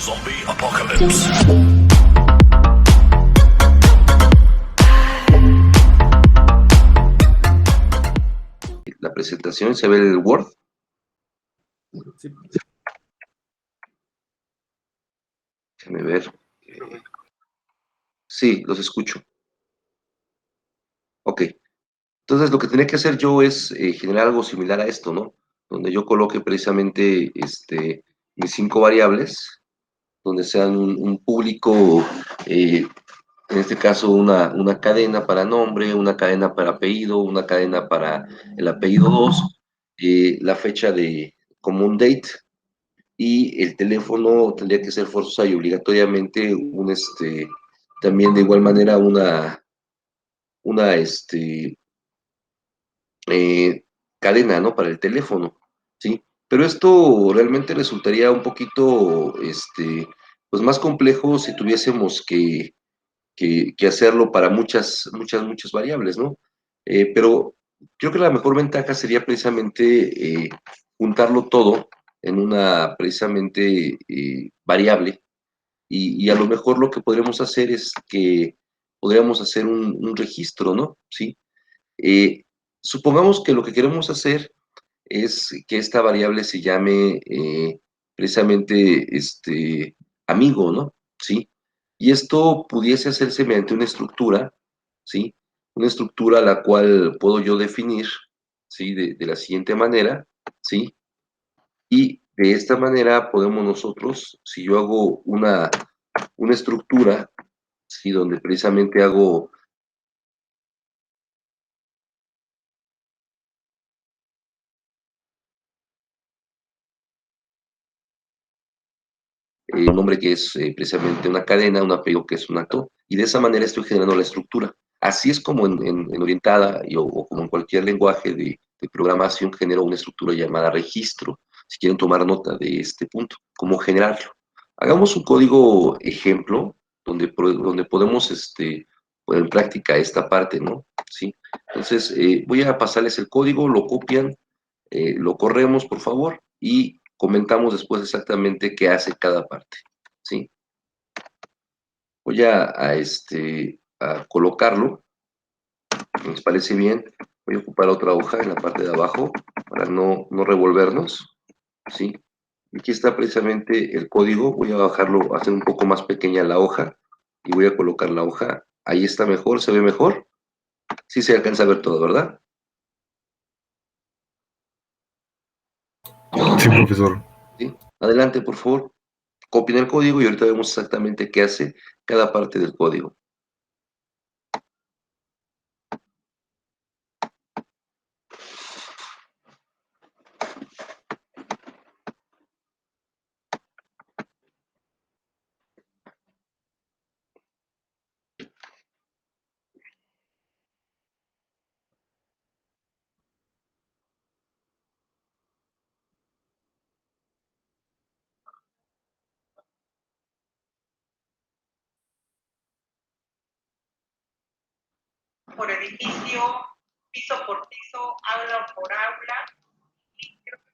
Zombie Apocalypse. La presentación, se ve el Word. Sí. Déjame ver. Sí, los escucho. Ok. Entonces, lo que tenía que hacer yo es generar algo similar a esto, ¿no? Donde yo coloque precisamente mis 5 variables, donde sean un público, en este caso una cadena para nombre, una cadena para apellido, una cadena para el apellido 2, la fecha de como un date, y el teléfono tendría que ser forzosa y obligatoriamente también de igual manera una eh, cadena, ¿no? Para el teléfono, ¿sí? Pero esto realmente resultaría un poquito, pues más complejo si tuviésemos que hacerlo para muchas variables, ¿no? Pero creo que la mejor ventaja sería precisamente juntarlo todo en una precisamente variable, y a lo mejor lo que podríamos hacer es que podríamos hacer un registro, ¿no? ¿Sí? Eh, Supongamos que lo que queremos hacer es que esta variable se llame precisamente amigo, ¿no? ¿Sí? Y esto pudiese hacerse mediante una estructura, ¿sí? Una estructura la cual puedo yo definir, ¿sí? De la siguiente manera, ¿sí? Y de esta manera podemos nosotros, si yo hago una estructura, ¿sí? Donde precisamente hago un nombre que es precisamente una cadena, un apellido que es un acto, y de esa manera estoy generando la estructura. Así es como en Orientada o como en cualquier lenguaje de programación genero una estructura llamada registro, si quieren tomar nota de este punto, cómo generarlo. Hagamos un código ejemplo donde podemos poner en práctica esta parte, ¿no? ¿Sí? Entonces, voy a pasarles el código, lo copian, lo corremos, por favor, y comentamos después exactamente qué hace cada parte, ¿sí? Voy a colocarlo, ¿nos parece bien? Voy a ocupar otra hoja en la parte de abajo para no revolvernos, ¿sí? Aquí está precisamente el código, voy a bajarlo, hacer un poco más pequeña la hoja, y voy a colocar la hoja, ahí está mejor, se ve mejor, sí se alcanza a ver todo, ¿verdad? Sí, profesor. ¿Sí? Adelante, por favor, copien el código y ahorita vemos exactamente qué hace cada parte del código. Por edificio, piso por piso, aula por aula, y creo que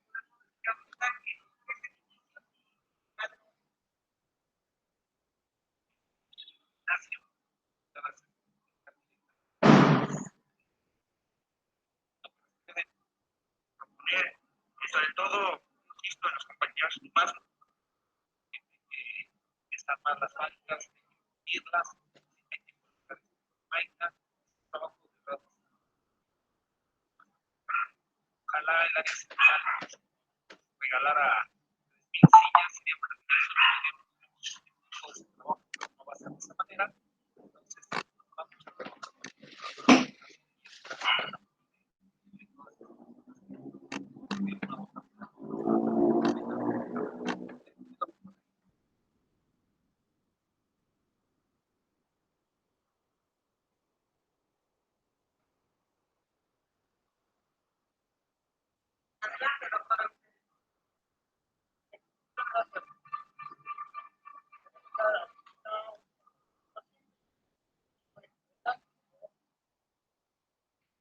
sobre todo, insisto, en los compañeros más que están más las faltas, irlas, trabajo de rato. Ojalá el área central regalara 3,000 sillas, sería maravilloso. Trabajo no va a ser de esa manera. Entonces, vamos a trabajar.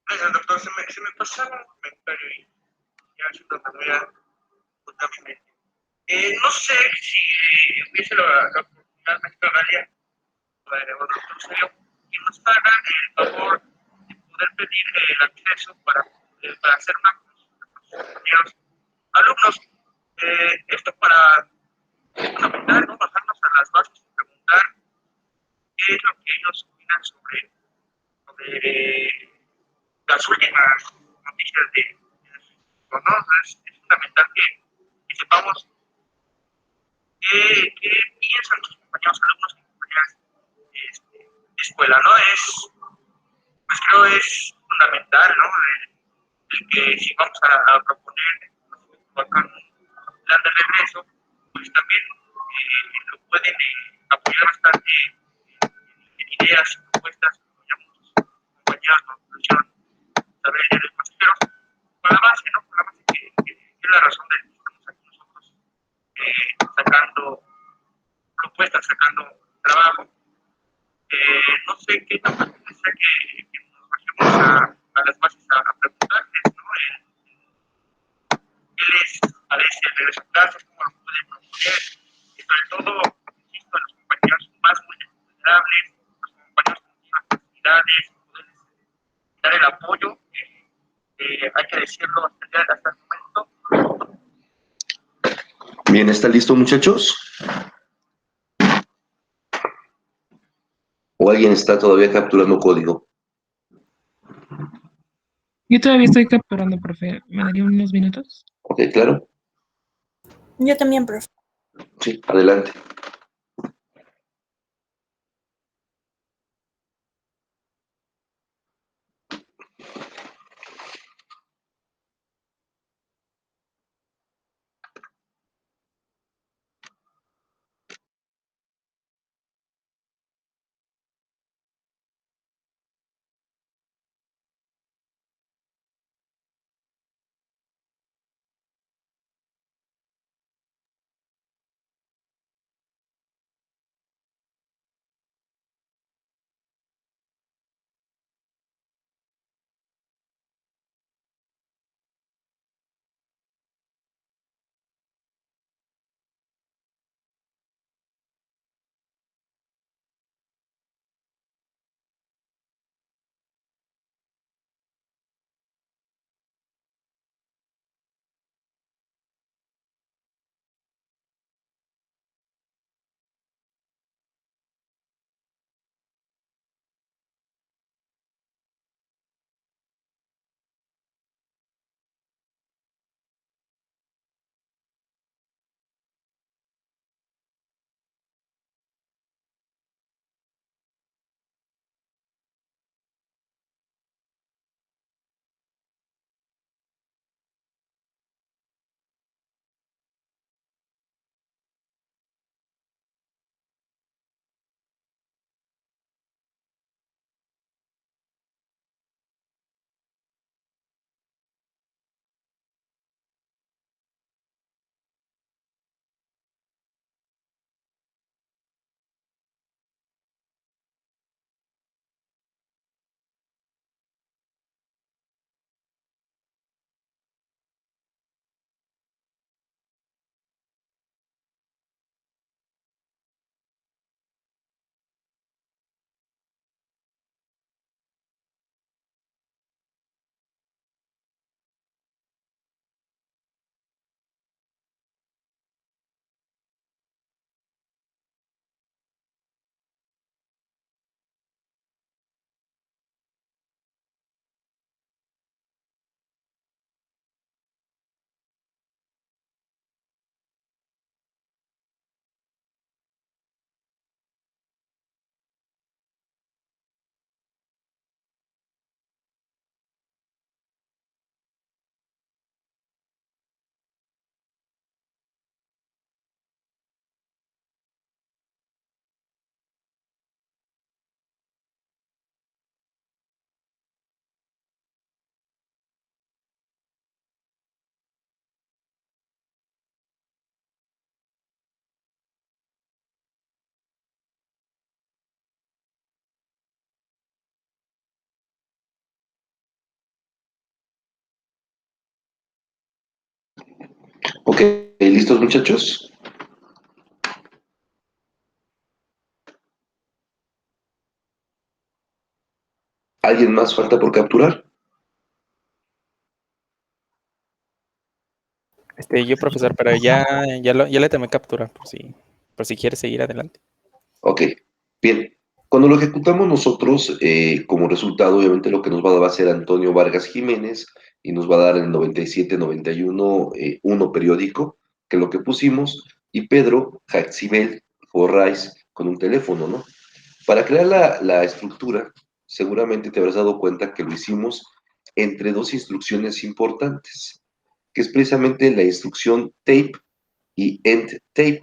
Gracias, doctor. Se me pasaba un comentario y ya es una manera totalmente. No sé si hubiese la oportunidad, maestra Galia, o doctor Celio, que nos hagan el favor de poder pedir el acceso para hacer una con nuestros compañeros alumnos. Esto para fundamental, ¿no? Bajarnos a las bases y preguntar qué es lo que ellos opinan sobre las últimas noticias ¿no? Es fundamental que sepamos qué piensan sus compañeros alumnos y compañeras de escuela, ¿no? Pues creo es fundamental, ¿no? El que si vamos a proponer acá un plan de regreso, pues también lo pueden apoyar bastante en ideas y propuestas, como ya muchos compañeros nos hicieron saber de los consejeros, con la base, ¿no? Con la base que es la razón de que estamos aquí nosotros sacando propuestas, sacando trabajo. No sé qué tan fácil sea que nos bajemos a las bases a preguntarles, ¿no? ¿Qué les parece el regreso a clases? ¿Cómo lo pueden proponer? Y sobre todo, insisto, a los compañeros más vulnerables, los compañeros con muchas facilidades, poderles dar el apoyo, hay que decirlo hasta el momento. Bien, ¿está listo, muchachos? ¿O alguien está todavía capturando código? Yo todavía estoy capturando, profe. ¿Me daría unos minutos? Ok, claro. Yo también, profe. Sí, adelante. Ok, ¿listos, muchachos? ¿Alguien más falta por capturar? Yo, profesor, pero ya le tomé captura por si quiere seguir adelante. Ok, bien. Cuando lo ejecutamos nosotros, como resultado, obviamente lo que nos va a ser Antonio Vargas Jiménez y nos va a dar el 97-91 1 periódico, que es lo que pusimos, y Pedro Jaxibel Forrais con un teléfono, ¿no? Para crear la estructura, seguramente te habrás dado cuenta que lo hicimos entre dos instrucciones importantes, que es precisamente la instrucción tape y end tape,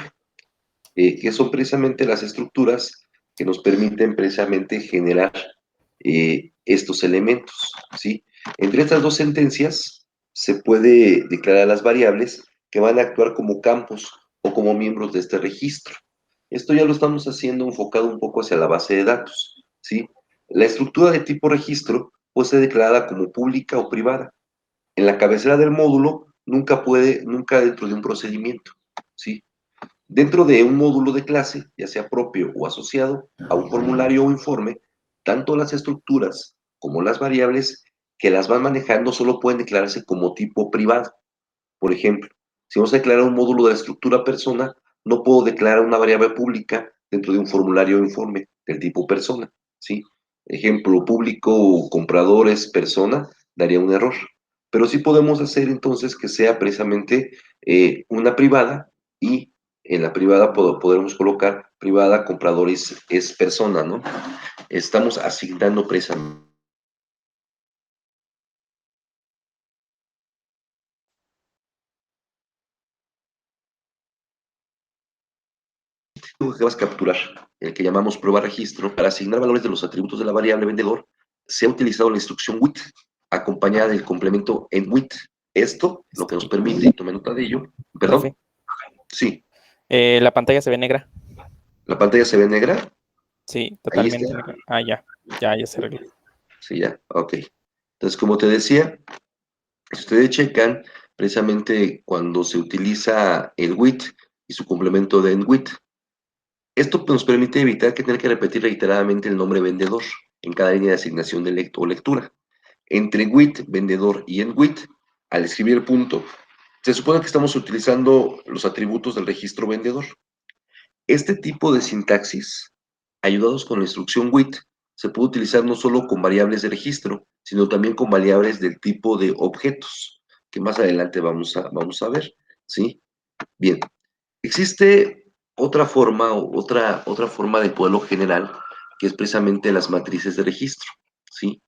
que son precisamente las estructuras que nos permiten precisamente generar estos elementos, ¿sí? Entre estas dos sentencias se puede declarar las variables que van a actuar como campos o como miembros de este registro. Esto ya lo estamos haciendo enfocado un poco hacia la base de datos, ¿sí? La estructura de tipo registro puede ser declarada como pública o privada. En la cabecera del módulo nunca dentro de un procedimiento, ¿sí? Dentro de un módulo de clase, ya sea propio o asociado a un formulario o informe, tanto las estructuras como las variables que las van manejando solo pueden declararse como tipo privado. Por ejemplo, si vamos a declarar un módulo de la estructura persona, no puedo declarar una variable pública dentro de un formulario o informe del tipo persona, ¿sí? Ejemplo, público compradores persona daría un error. Pero sí podemos hacer entonces que sea precisamente una privada y en la privada podremos colocar privada compradores es persona, ¿no? Estamos asignando precisamente lo que vas a capturar, el que llamamos prueba registro, para asignar valores de los atributos de la variable vendedor, se ha utilizado la instrucción with, acompañada del complemento en with. Esto lo que nos permite, y tome nota de ello, perdón, Profe, sí, la pantalla se ve negra. la pantalla se ve negra, Sí, ahí totalmente está, negra. Ah, ya se arregló. sí, ya, ok. Entonces, como te decía, si ustedes checan, precisamente cuando se utiliza el with y su complemento de en with, esto nos permite evitar que tener que repetir reiteradamente el nombre vendedor en cada línea de asignación de o lectura. Entre with, vendedor y en with, al escribir el punto, se supone que estamos utilizando los atributos del registro vendedor. Este tipo de sintaxis, ayudados con la instrucción with, se puede utilizar no solo con variables de registro, sino también con variables del tipo de objetos, que más adelante vamos a ver, ¿sí? Bien, existe otra forma, otra forma de poderlo generar, que es precisamente las matrices de registro, ¿sí?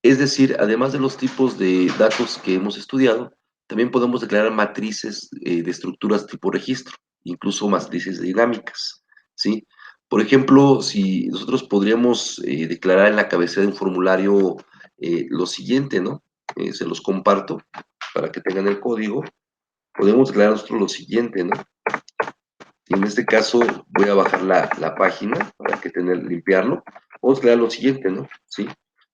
Es decir, además de los tipos de datos que hemos estudiado, también podemos declarar matrices de estructuras tipo registro, incluso matrices dinámicas, ¿sí? Por ejemplo, si nosotros podríamos declarar en la cabecera de un formulario lo siguiente, ¿no? Se los comparto para que tengan el código. Podemos declarar nosotros lo siguiente, ¿no? Y en este caso voy a bajar la página para que limpiarlo. Vamos a crear lo siguiente, ¿no? ¿Sí?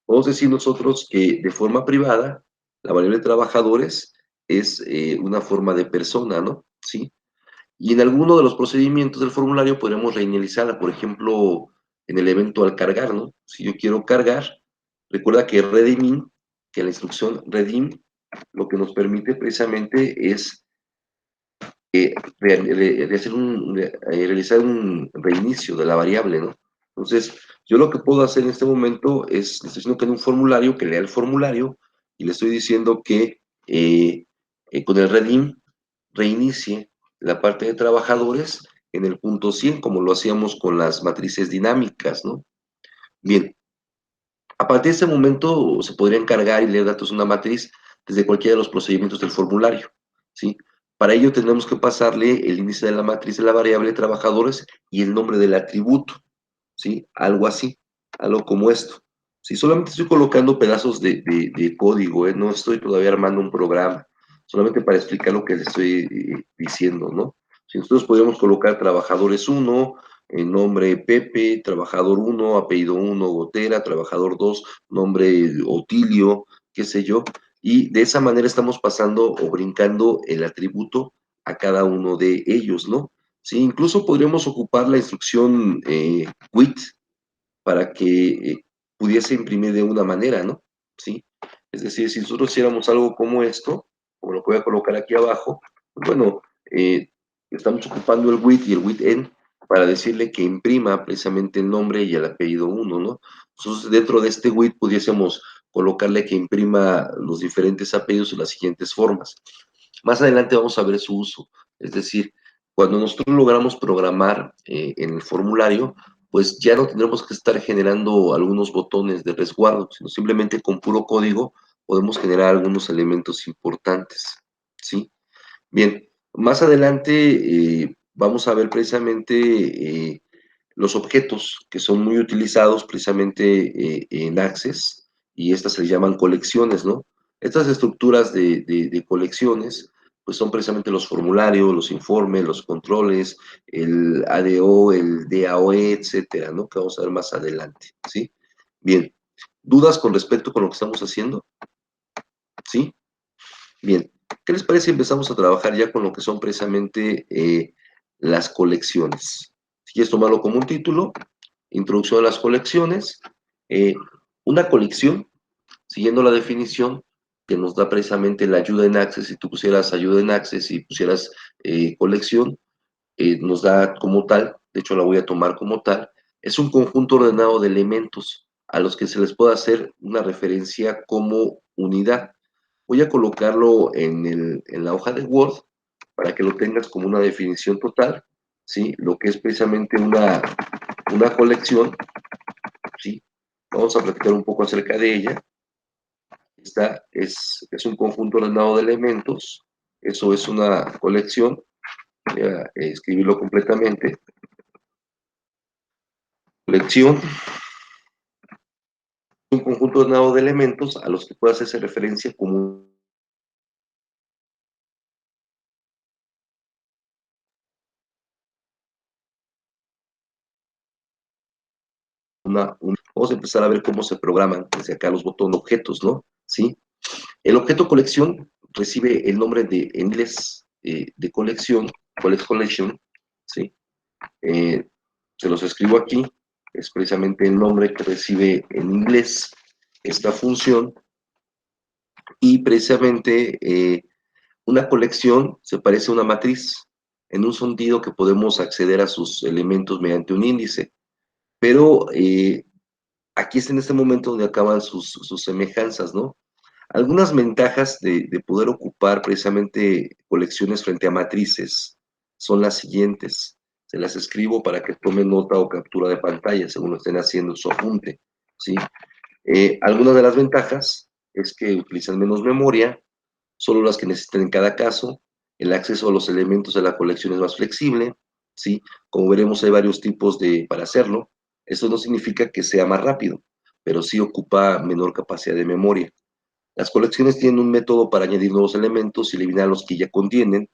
Vamos a decir nosotros que de forma privada, la variable trabajadores es una forma de persona, ¿no? ¿Sí? Y en alguno de los procedimientos del formulario podremos reiniciarla, por ejemplo, en el evento al cargar, ¿no? Si yo quiero cargar, recuerda que redeeming, que la instrucción redeem, lo que nos permite precisamente es realizar un reinicio de la variable, ¿no? Entonces, yo lo que puedo hacer en este momento es, le estoy diciendo que en un formulario, que lea el formulario, y le estoy diciendo que con el redeem reinicie la parte de trabajadores en el punto 100, como lo hacíamos con las matrices dinámicas, ¿no? Bien, a partir de ese momento se podría encargar y leer datos de una matriz desde cualquiera de los procedimientos del formulario, ¿sí? Para ello tenemos que pasarle el índice de la matriz de la variable trabajadores y el nombre del atributo, ¿sí? Algo así, algo como esto. Si solamente estoy colocando pedazos de código, no estoy todavía armando un programa, solamente para explicar lo que les estoy diciendo, ¿no? Si nosotros podríamos colocar trabajadores 1, nombre Pepe, trabajador 1, apellido 1, Gotera, trabajador 2, nombre Otilio, qué sé yo, y de esa manera estamos pasando o brincando el atributo a cada uno de ellos, ¿no? Sí, incluso podríamos ocupar la instrucción with para que pudiese imprimir de una manera, ¿no? ¿Sí? Es decir, si nosotros hiciéramos algo como esto, como lo que voy a colocar aquí abajo, pues bueno, estamos ocupando el with y el with-en para decirle que imprima precisamente el nombre y el apellido 1, ¿no? Entonces, dentro de este with pudiésemos colocarle que imprima los diferentes apellidos de las siguientes formas. Más adelante vamos a ver su uso, es decir, cuando nosotros logramos programar en el formulario, pues ya no tendremos que estar generando algunos botones de resguardo, sino simplemente con puro código podemos generar algunos elementos importantes, ¿sí? Bien, más adelante vamos a ver precisamente los objetos que son muy utilizados precisamente en Access, y estas se llaman colecciones, ¿no? Estas estructuras de colecciones, pues son precisamente los formularios, los informes, los controles, el ADO, el DAOE, etcétera, ¿no? Que vamos a ver más adelante, ¿sí? Bien, ¿dudas con respecto con lo que estamos haciendo? ¿Sí? Bien, ¿qué les parece si empezamos a trabajar ya con lo que son precisamente las colecciones? Si quieres tomarlo como un título, introducción a las colecciones. Una colección, siguiendo la definición que nos da precisamente la ayuda en Access, si tú pusieras ayuda en Access y pusieras colección, nos da como tal, de hecho la voy a tomar como tal, es un conjunto ordenado de elementos a los que se les puede hacer una referencia como unidad. Voy a colocarlo en la hoja de Word para que lo tengas como una definición total, ¿sí? Lo que es precisamente una colección, ¿sí? Vamos a platicar un poco acerca de ella. Esta es un conjunto ordenado de elementos, eso es una colección. Voy a escribirlo completamente. Colección, un conjunto ordenado de elementos a los que puede hacerse referencia como vamos a empezar a ver cómo se programan desde acá los botones objetos, ¿no? ¿Sí? El objeto colección recibe el nombre en inglés de colección, collection, ¿sí? Se los escribo aquí, es precisamente el nombre que recibe en inglés esta función, y precisamente una colección se parece a una matriz, en un sentido que podemos acceder a sus elementos mediante un índice, pero aquí es en este momento donde acaban sus semejanzas, ¿no? Algunas ventajas de poder ocupar precisamente colecciones frente a matrices son las siguientes. Se las escribo para que tomen nota o captura de pantalla según lo estén haciendo su apunte, ¿sí? Algunas de las ventajas es que utilizan menos memoria, solo las que necesiten en cada caso. El acceso a los elementos de la colección es más flexible, ¿sí? Como veremos, hay varios tipos para hacerlo. Esto no significa que sea más rápido, pero sí ocupa menor capacidad de memoria. Las colecciones tienen un método para añadir nuevos elementos y eliminar los que ya contienen.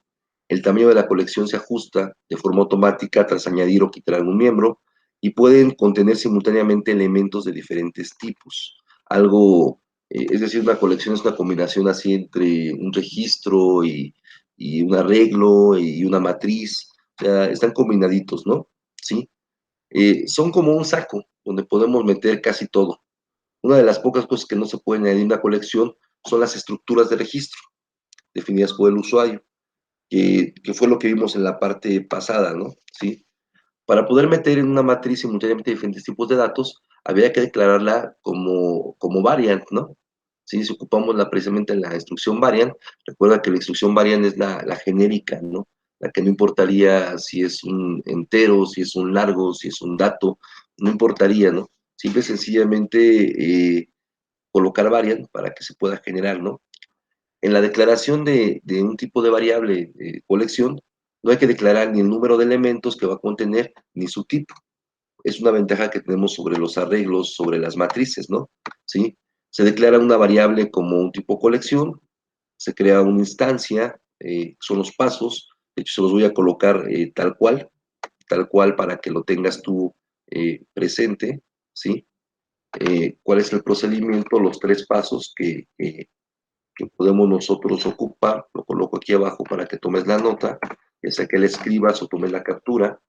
El tamaño de la colección se ajusta de forma automática tras añadir o quitar algún miembro, y pueden contener simultáneamente elementos de diferentes tipos. Es decir, una colección es una combinación así entre un registro y un arreglo y una matriz. O sea, están combinaditos, ¿no? ¿Sí? Son como un saco donde podemos meter casi todo. Una de las pocas cosas que no se pueden añadir en una colección son las estructuras de registro definidas por el usuario, que fue lo que vimos en la parte pasada, ¿no? ¿Sí? Para poder meter en una matriz simultáneamente diferentes tipos de datos, había que declararla como variant, ¿no? ¿Sí? Si ocupamos precisamente la instrucción variant, recuerda que la instrucción variant es la genérica, ¿no? La que no importaría si es un entero, si es un largo, si es un dato, no importaría, ¿no? Simple y sencillamente colocar variant para que se pueda generar, ¿no? En la declaración de un tipo de variable colección, no hay que declarar ni el número de elementos que va a contener, ni su tipo. Es una ventaja que tenemos sobre los arreglos, sobre las matrices, ¿no? ¿Sí? Se declara una variable como un tipo colección, se crea una instancia, son los pasos, de hecho se los voy a colocar tal cual para que lo tengas tú presente, ¿sí? ¿Cuál es el procedimiento? Los 3 pasos que podemos nosotros ocupar, lo coloco aquí abajo para que tomes la nota, ya sea que le escribas o tomes la captura.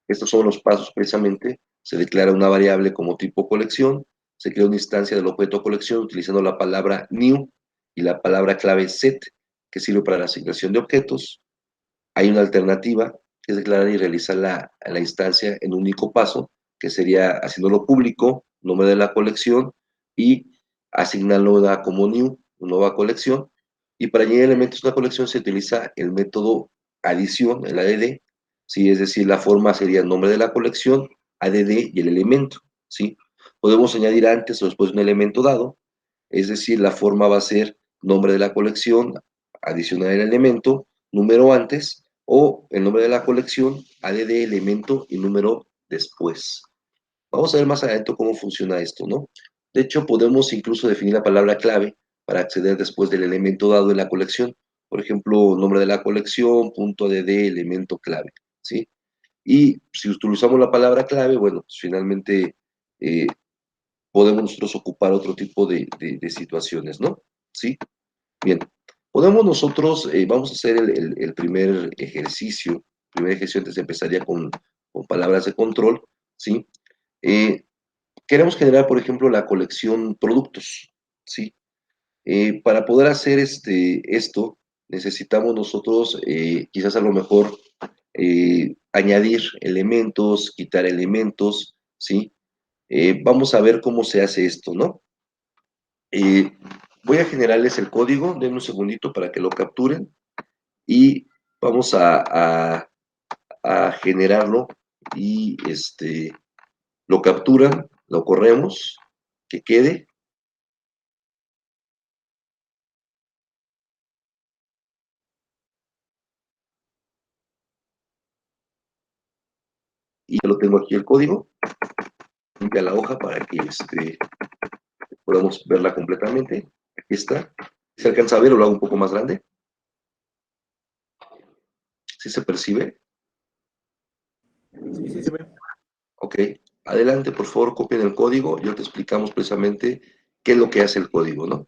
Estos son los pasos precisamente. Se declara una variable como tipo colección, se crea una instancia del objeto colección utilizando la palabra new y la palabra clave set, que sirve para la asignación de objetos. Hay una alternativa, que es declarar y realizar la instancia en un único paso, que sería haciéndolo público, nombre de la colección, y asignarlo como new, una nueva colección. Y para añadir elementos a una colección se utiliza el método adición, el ADD, ¿sí? Es decir, la forma sería el nombre de la colección, ADD y el elemento, ¿sí? Podemos añadir antes o después un elemento dado, es decir, la forma va a ser nombre de la colección, adicionar el elemento, número antes, o el nombre de la colección, ADD, elemento y número después. Vamos a ver más adelante cómo funciona esto, ¿no? De hecho, podemos incluso definir la palabra clave para acceder después del elemento dado en la colección. Por ejemplo, nombre de la colección, punto ADD, elemento clave, ¿sí? Y si utilizamos la palabra clave, bueno, pues finalmente eh, podemos nosotros ocupar otro tipo de situaciones, ¿no? ¿Sí? Bien, podemos nosotros, vamos a hacer el primer ejercicio. El primer ejercicio antes empezaría con palabras de control, ¿sí? Queremos generar, por ejemplo, la colección productos, ¿sí? Para poder hacer esto, necesitamos nosotros, quizás a lo mejor, añadir elementos, quitar elementos, ¿sí? Vamos a ver cómo se hace esto, ¿no? Voy a generarles el código, denme un segundito para que lo capturen y vamos a generarlo y lo capturan, lo corremos, que quede. Y ya lo tengo aquí el código. Limpia la hoja para que podamos verla completamente. Aquí está. ¿Se alcanza a ver o lo hago un poco más grande? ¿Sí se percibe? Sí, sí, se ve. Ok. Adelante, por favor, copien el código y ahora te explicamos precisamente qué es lo que hace el código, ¿no?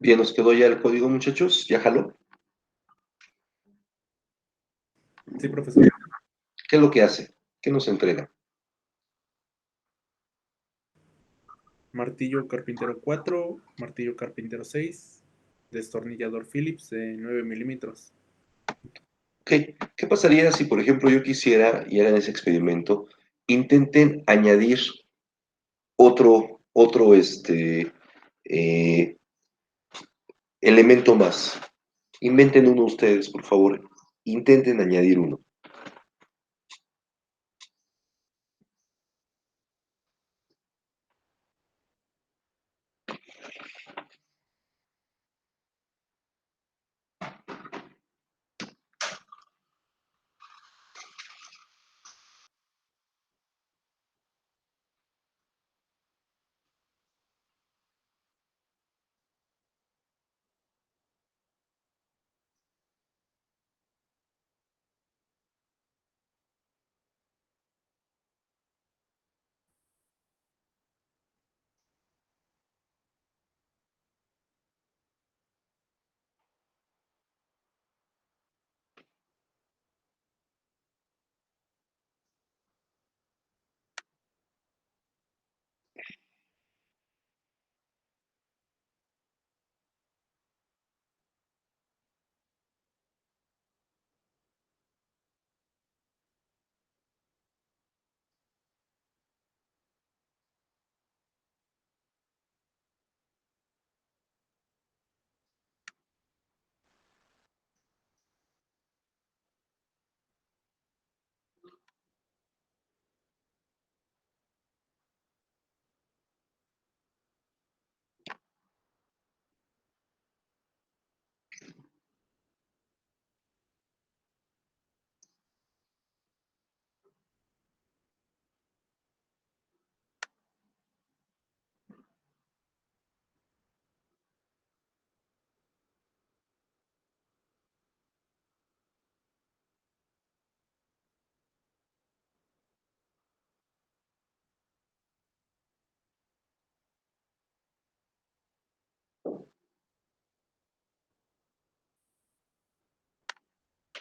Bien, nos quedó ya el código, muchachos. ¿Ya jaló? Sí, profesor. ¿Qué es lo que hace? ¿Qué nos entrega? Martillo carpintero 4, martillo carpintero 6, destornillador Phillips de 9 milímetros. Ok, ¿qué pasaría si, por ejemplo, yo quisiera, y hagan ese experimento, intenten añadir otro eh, elemento más? Inventen uno ustedes, por favor. Intenten añadir uno.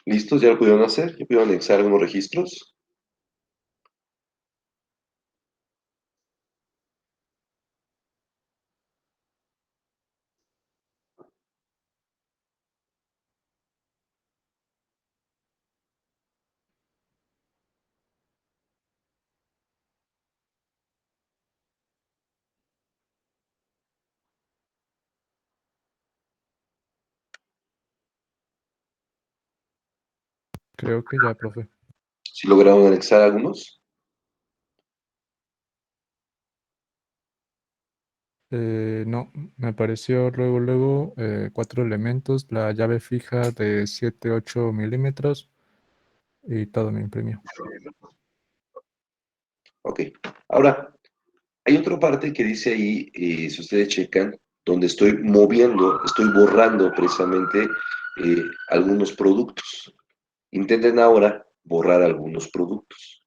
¿Listos? ¿Ya lo pudieron hacer? ¿Ya pudieron anexar algunos registros? Creo que ya, profe. ¿Sí lograron anexar algunos? No, me apareció luego 4 elementos, la llave fija de 7-8 milímetros y todo me imprimió. Ok. Ahora, hay otra parte que dice ahí, si ustedes checan, donde estoy moviendo, estoy borrando precisamente algunos productos. Intenten ahora borrar algunos productos.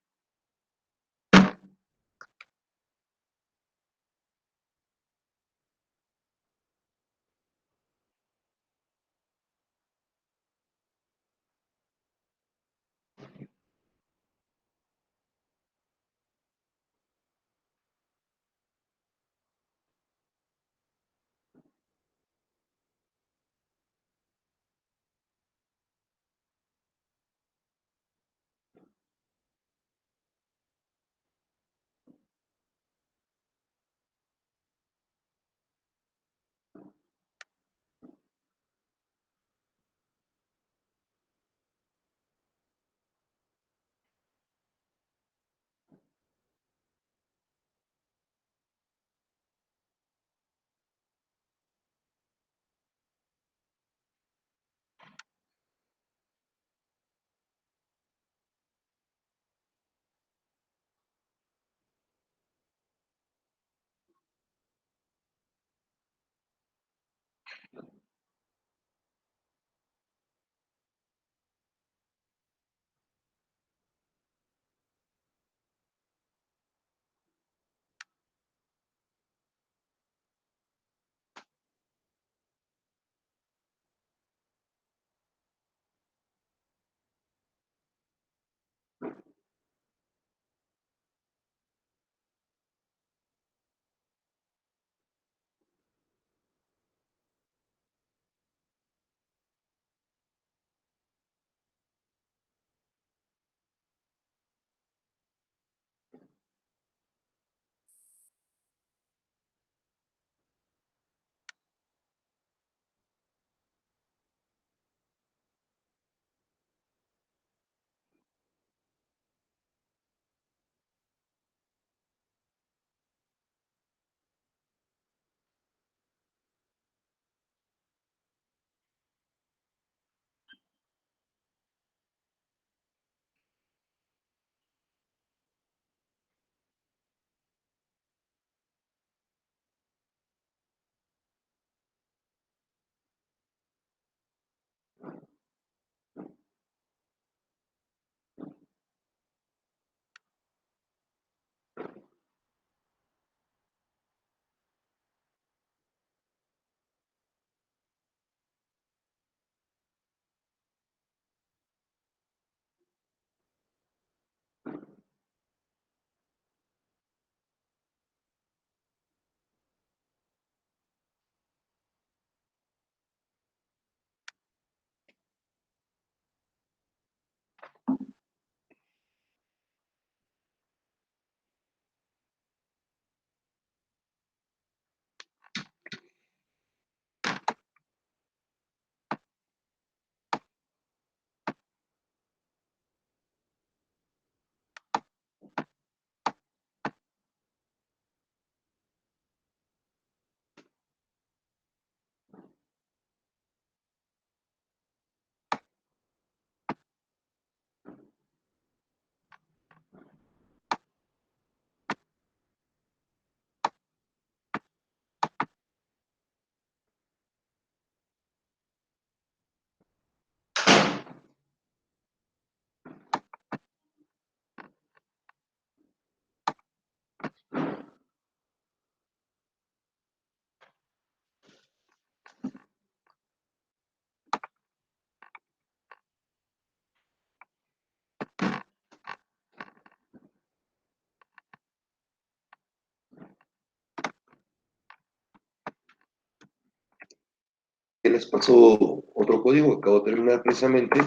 les paso otro código que acabo de terminar precisamente.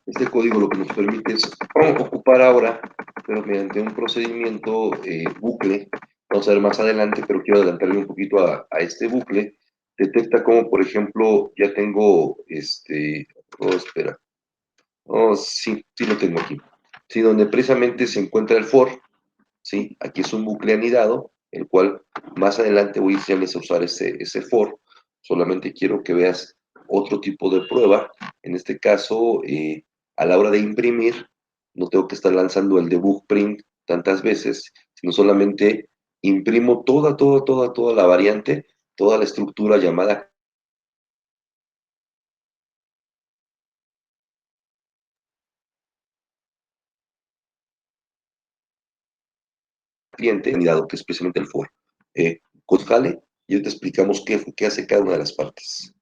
Este código lo que nos permite es ocupar ahora, pero mediante un procedimiento bucle. Vamos a ver más adelante, pero quiero adelantarle un poquito a este bucle. Detecta como, por ejemplo, ya tengo oh, espera. Oh, sí, sí lo tengo aquí. Sí, donde precisamente se encuentra el for, ¿sí? Aquí es un bucle anidado, el cual más adelante voy a enseñarles a usar ese for. Solamente quiero que veas otro tipo de prueba. En este caso, a la hora de imprimir, no tengo que estar lanzando el debug print tantas veces, sino solamente imprimo toda la variante, toda la estructura llamada cliente, anidado, que es precisamente el for. Con jale, y hoy te explicamos qué hace cada una de las partes.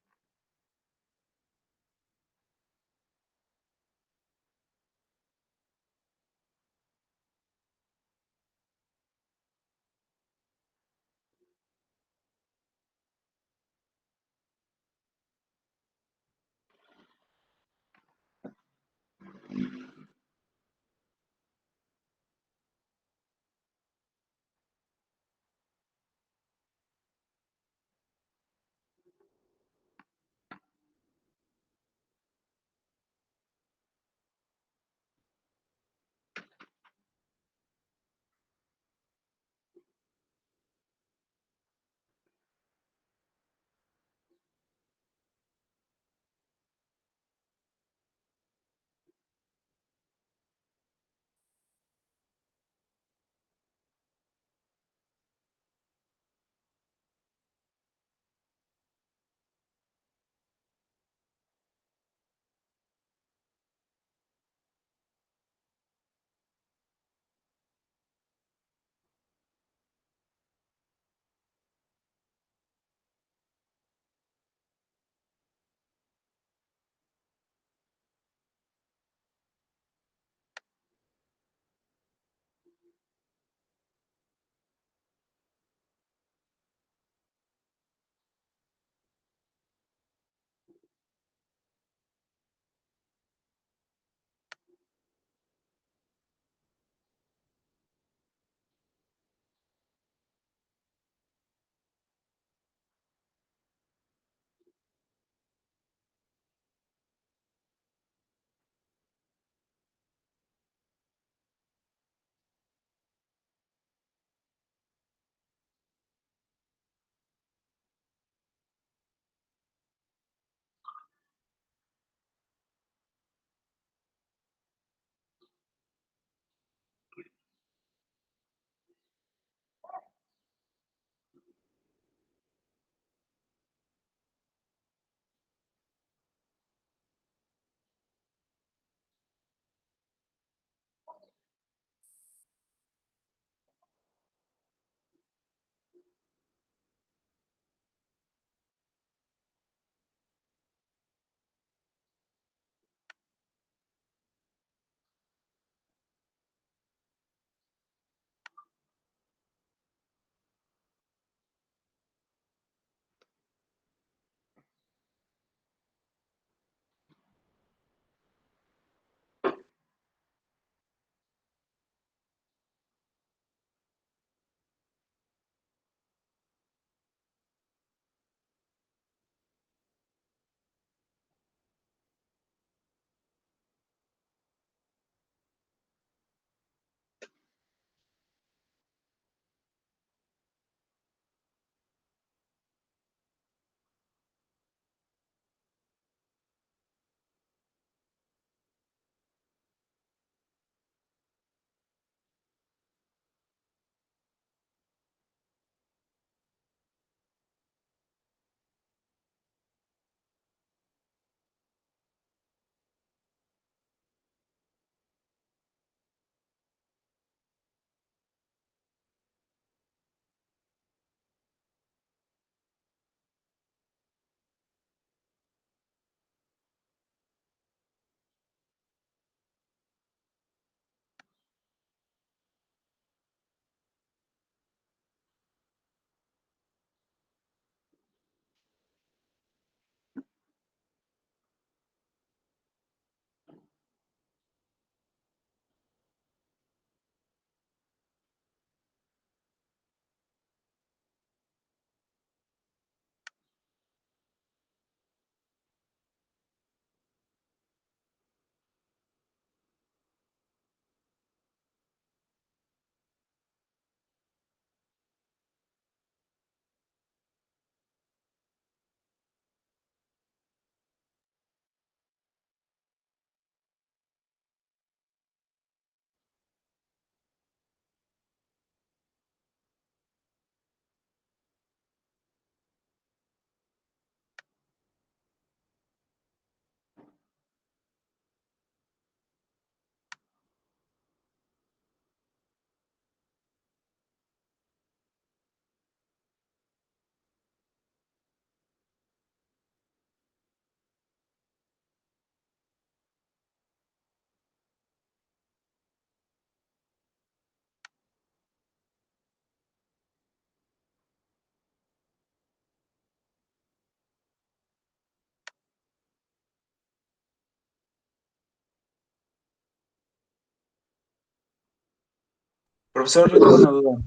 Profesor, yo tengo una duda.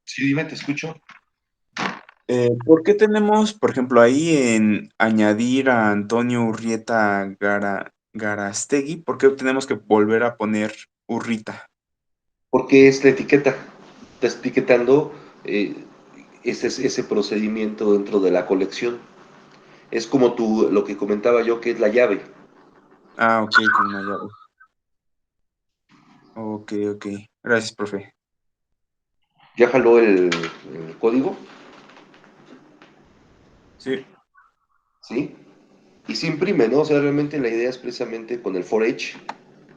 Sí, dime, te escucho. ¿Por qué tenemos, por ejemplo, ahí en añadir a Antonio Urrieta Garastegui, por qué tenemos que volver a poner Urrita? Porque es la etiqueta. Estás etiquetando eh, ese procedimiento dentro de la colección. Es como lo que comentaba yo, que es la llave. Ah, ok, con una llave. Ok, ok. Gracias, profe. ¿Ya jaló el código? Sí. ¿Sí? Y se imprime, ¿no? O sea, realmente la idea es precisamente con el for each,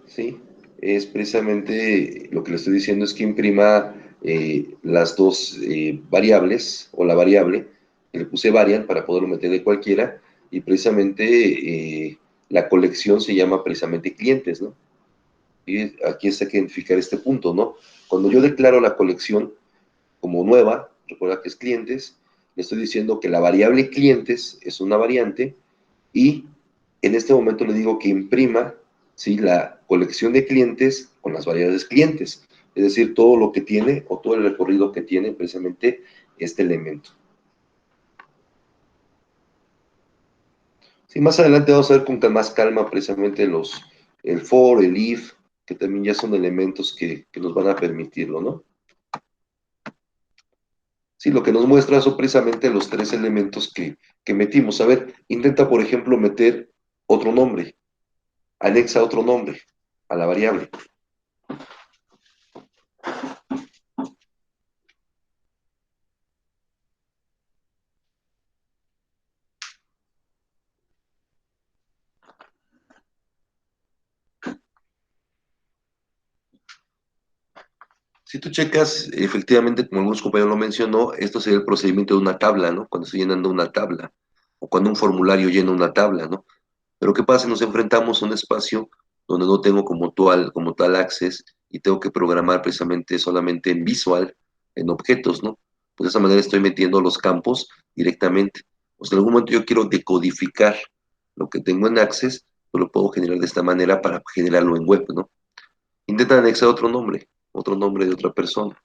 ¿sí? Es precisamente lo que le estoy diciendo es que imprima las dos variables o la variable, que le puse variant para poderlo meter de cualquiera, y precisamente la colección se llama precisamente clientes, ¿no? Y aquí hay que identificar este punto, ¿no? Cuando yo declaro la colección como nueva, recuerda que es clientes, le estoy diciendo que la variable clientes es una variante y en este momento le digo que imprima, ¿sí?, la colección de clientes con las variables clientes, es decir, todo lo que tiene o todo el recorrido que tiene precisamente este elemento. Sí, más adelante vamos a ver con más calma precisamente el for, el if, que también ya son elementos que nos van a permitirlo, ¿no? Sí, lo que nos muestra son precisamente los tres elementos que metimos. A ver, intenta, por ejemplo, meter otro nombre, anexa otro nombre a la variable. Si tú checas, efectivamente, como algunos compañeros lo mencionó, esto sería el procedimiento de una tabla, ¿no? Cuando estoy llenando una tabla, o cuando un formulario llena una tabla, ¿no? Pero ¿qué pasa si nos enfrentamos a un espacio donde no tengo como tal access y tengo que programar precisamente solamente en visual, en objetos, ¿no? Pues de esa manera estoy metiendo los campos directamente. O sea, en algún momento yo quiero decodificar lo que tengo en access, pues lo puedo generar de esta manera para generarlo en web, ¿no? Intenta anexar otro nombre de otra persona.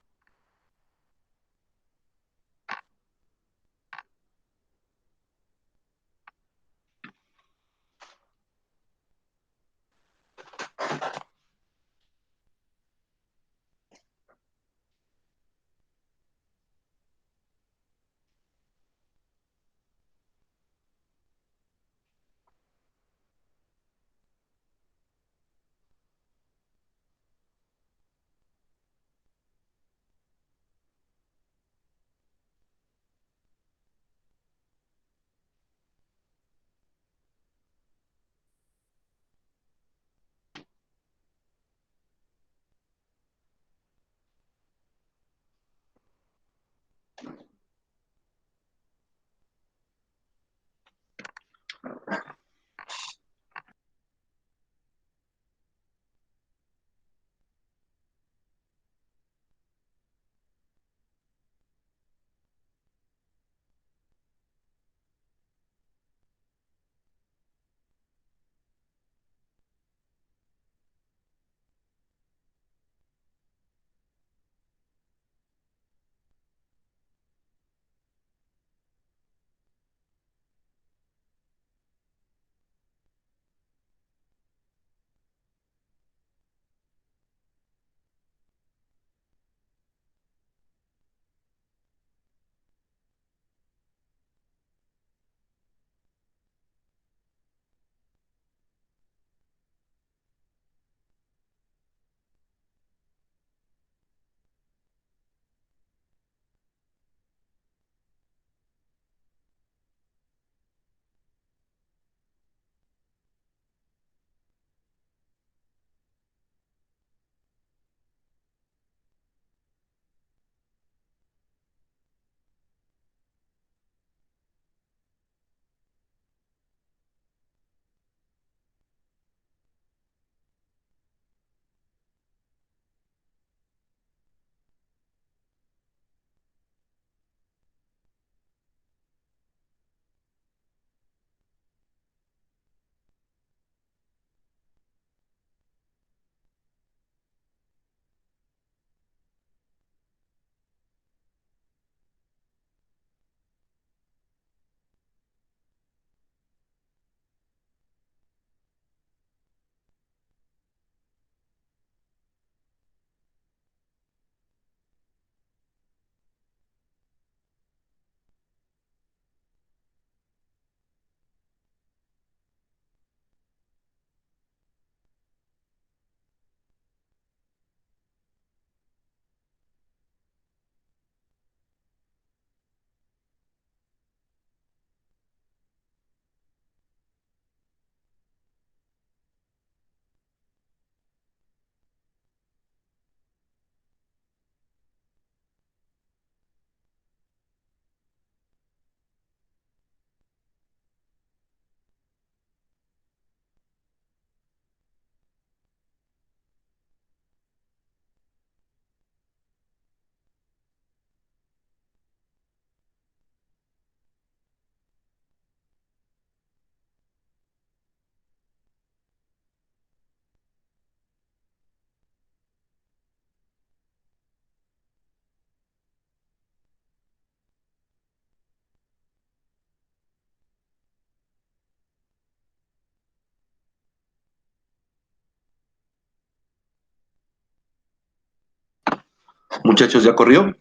Muchachos, ¿ya corrió?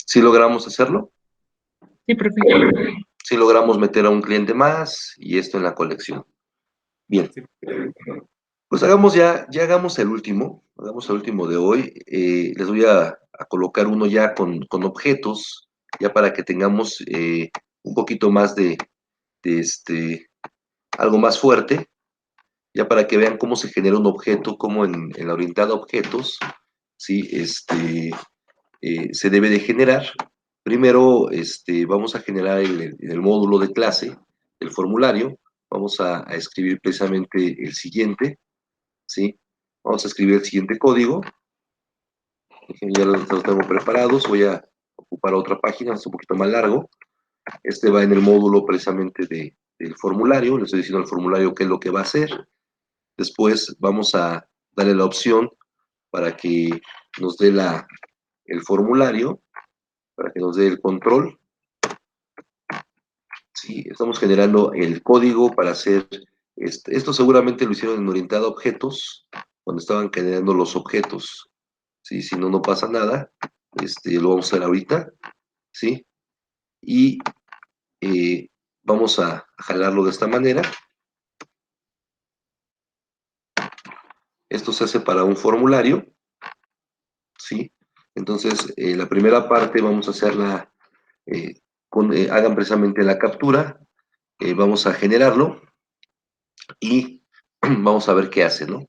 ¿Sí logramos hacerlo? Sí, profe. ¿Sí logramos meter a un cliente más y esto en la colección? Bien, Sí, pues ya hagamos el último de hoy. Les voy a colocar uno ya con objetos, ya para que tengamos un poquito más de algo más fuerte, ya para que vean cómo se genera un objeto, cómo en la orientada a objetos, ¿sí? Se debe de generar. Primero, vamos a generar en el módulo de clase, el formulario, vamos a escribir precisamente el siguiente, ¿sí? Vamos a escribir el siguiente código, ya los tengo preparados, voy a ocupar otra página, es un poquito más largo. Este va en el módulo precisamente del formulario, le estoy diciendo al formulario qué es lo que va a hacer. Después vamos a darle la opción para que nos dé el formulario, para que nos dé el control. Sí, estamos generando el código para hacer, esto seguramente lo hicieron en orientado a objetos, cuando estaban generando los objetos. ¿Sí? Si no, no pasa nada. Lo vamos a hacer ahorita, ¿sí? Y vamos a jalarlo de esta manera. Esto se hace para un formulario, ¿sí? Entonces, la primera parte vamos a hacerla, hagan precisamente la captura, vamos a generarlo y vamos a ver qué hace, ¿no?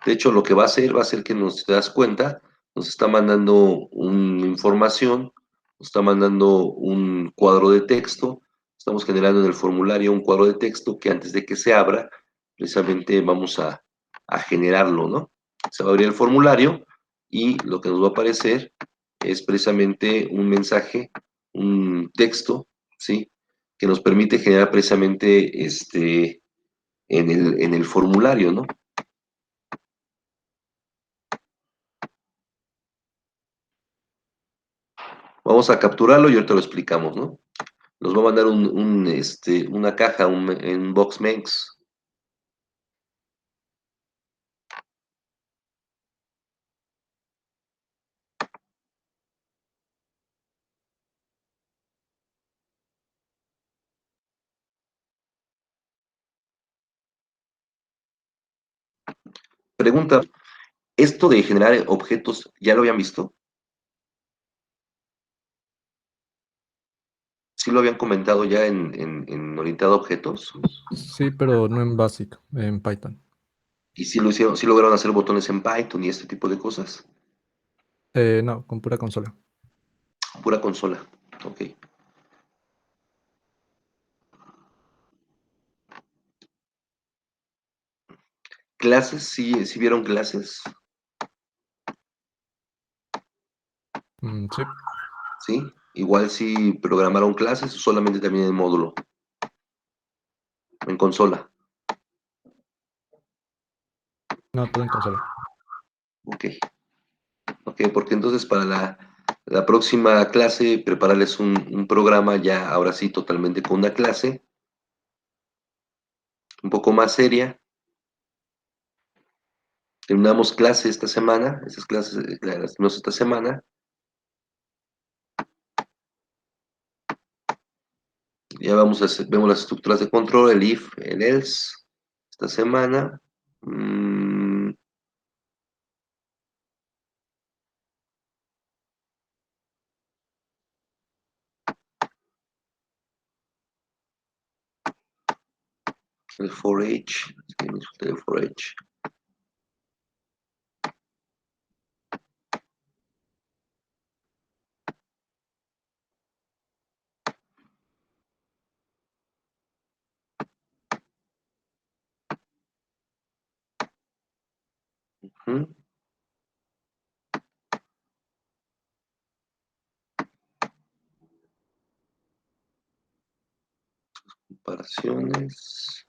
De hecho, lo que va a hacer que nos te das cuenta, nos está mandando una información, nos está mandando un cuadro de texto, estamos generando en el formulario un cuadro de texto que antes de que se abra, precisamente vamos a generarlo, ¿no? Se va a abrir el formulario y lo que nos va a aparecer es precisamente un mensaje, un texto, ¿sí? Que nos permite generar precisamente en el formulario, ¿no? Vamos a capturarlo y ahorita lo explicamos, ¿no? Nos va a mandar una caja, un BoxMex. Pregunta, ¿esto de generar objetos ya lo habían visto? ¿Sí lo habían comentado ya en orientado a objetos? Sí, pero no en Basic, en Python. ¿Y sí lo hicieron, sí lograron hacer botones en Python y este tipo de cosas? No, con pura consola. Pura consola, ok. ¿Clases? ¿Sí vieron clases? Sí, ¿Sí? Igual sí programaron clases o solamente también en módulo, en consola. no, todo en consola. Ok. Ok, porque entonces para la próxima clase prepararles un programa ya, ahora sí, totalmente con una clase, un poco más seria. Terminamos clase esta semana, esas clases las tenemos esta semana. Ya vemos las estructuras de control, el if, el else, esta semana. El for each, el for each. Ujú. Comparaciones.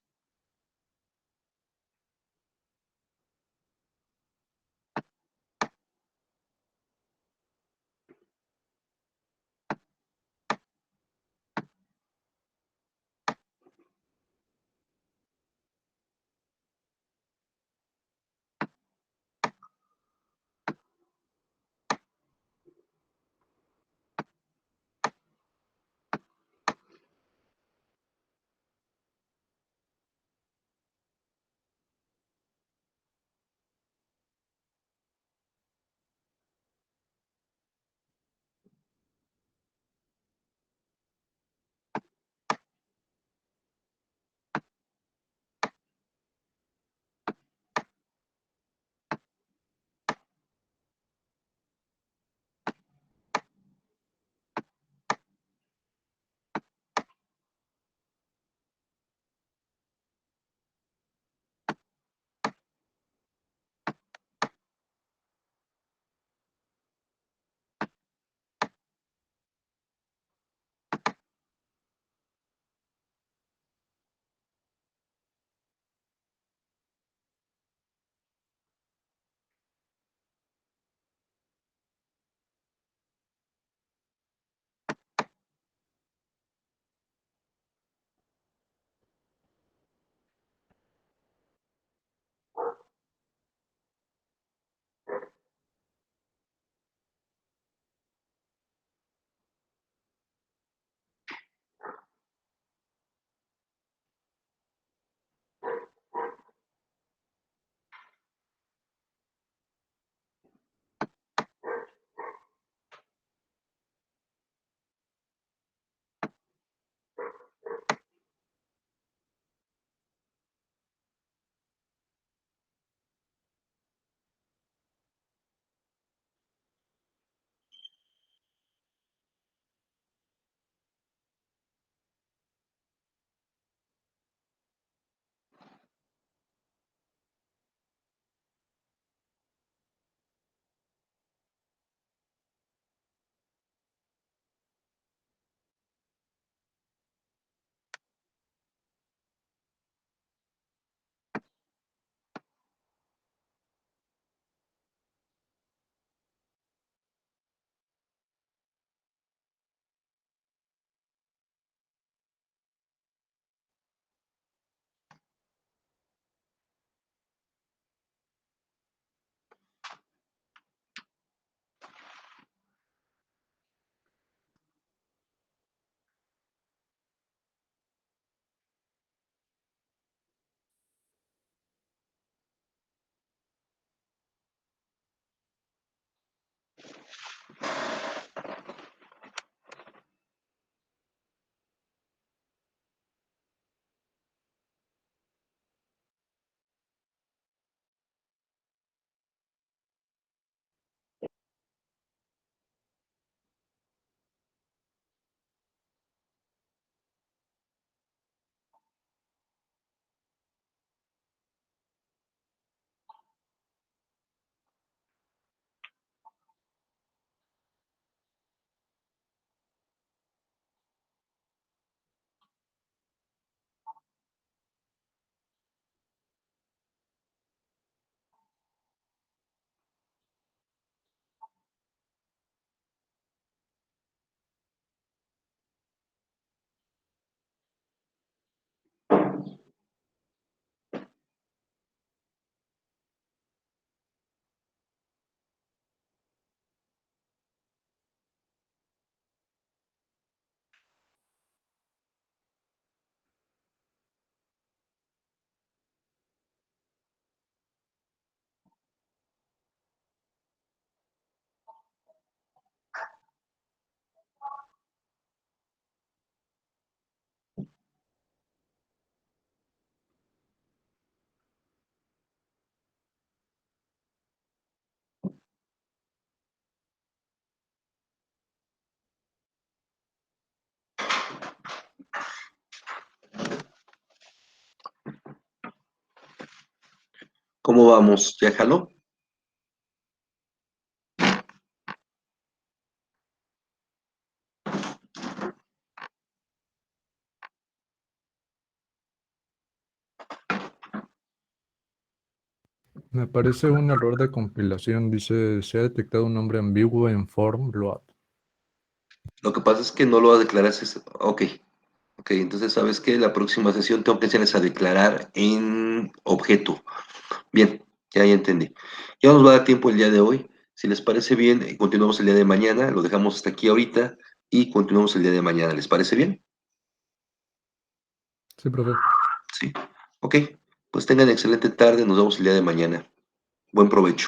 ¿Cómo vamos? ¿Ya jaló? Me parece un error de compilación. Dice, se ha detectado un nombre ambiguo en form load. Lo que pasa es que no lo declaras. Ok, ok, entonces sabes que la próxima sesión tengo que hacerles a declarar en objeto. Bien, ya entendí. Ya nos va a dar tiempo el día de hoy. Si les parece bien, continuamos el día de mañana. Lo dejamos hasta aquí ahorita y continuamos el día de mañana. ¿Les parece bien? Sí, profe. Sí. Ok, pues tengan excelente tarde. Nos vemos el día de mañana. Buen provecho.